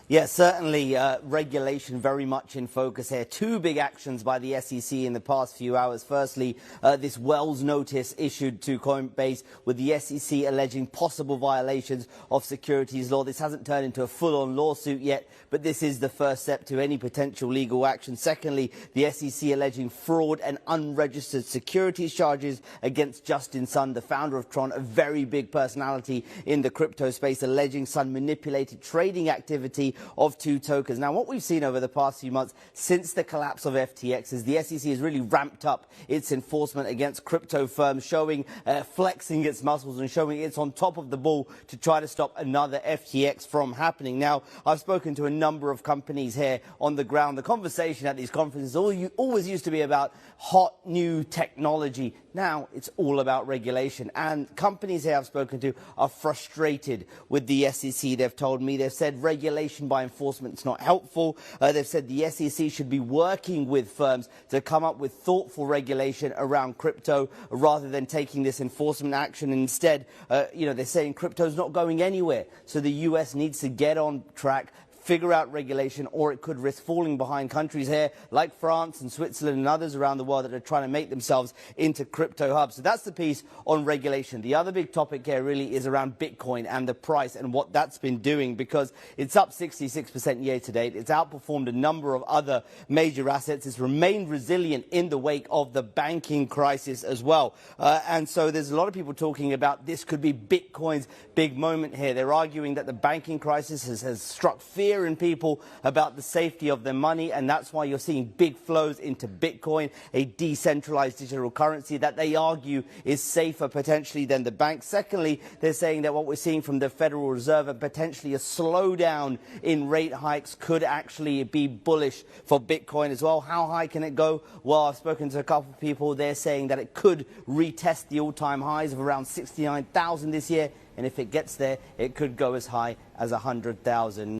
Yes, certainly regulation very much in focus here. Two big actions by the SEC in the past few hours. Firstly, this Wells notice issued to Coinbase with the SEC alleging possible violations of securities law. This hasn't turned into a full-on lawsuit yet, but this is the first step to any potential legal action. Secondly, the SEC alleging fraud and unregistered securities charges against Justin Sun, the founder of Tron, a very big personality in the crypto space, alleging Sun manipulated trading activity of two tokens. Now, what we've seen over the past few months since the collapse of FTX is the SEC has really ramped up its enforcement against crypto firms, flexing its muscles and showing it's on top of the ball to try to stop another FTX from happening. Now, I've spoken to a number of companies here on the ground. The conversation at these conferences always used to be about hot new technology. Now it's all about regulation, and companies here I've spoken to are frustrated with the SEC. They've told me, they've said regulation by enforcement is not helpful. They've said the SEC should be working with firms to come up with thoughtful regulation around crypto rather than taking this enforcement action. And instead, they're saying crypto's not going anywhere. So the US needs to get on track, figure out regulation, or it could risk falling behind countries here like France and Switzerland and others around the world that are trying to make themselves into crypto hubs. So that's the piece on regulation. The other big topic here really is around Bitcoin and the price and what that's been doing, because it's up 66% year to date. It's outperformed a number of other major assets. It's remained resilient in the wake of the banking crisis as well. And so there's a lot of people talking about this could be Bitcoin's big moment here. They're arguing that the banking crisis has struck fear in people about the safety of their money, and that's why you're seeing big flows into Bitcoin, a decentralized digital currency that they argue is safer potentially than the banks. Secondly, they're saying that what we're seeing from the Federal Reserve and potentially a slowdown in rate hikes could actually be bullish for Bitcoin as well. How high can it go? Well, I've spoken to a couple of people. They're saying that it could retest the all-time highs of around 69,000 this year, and if it gets there, it could go as high as 100,000.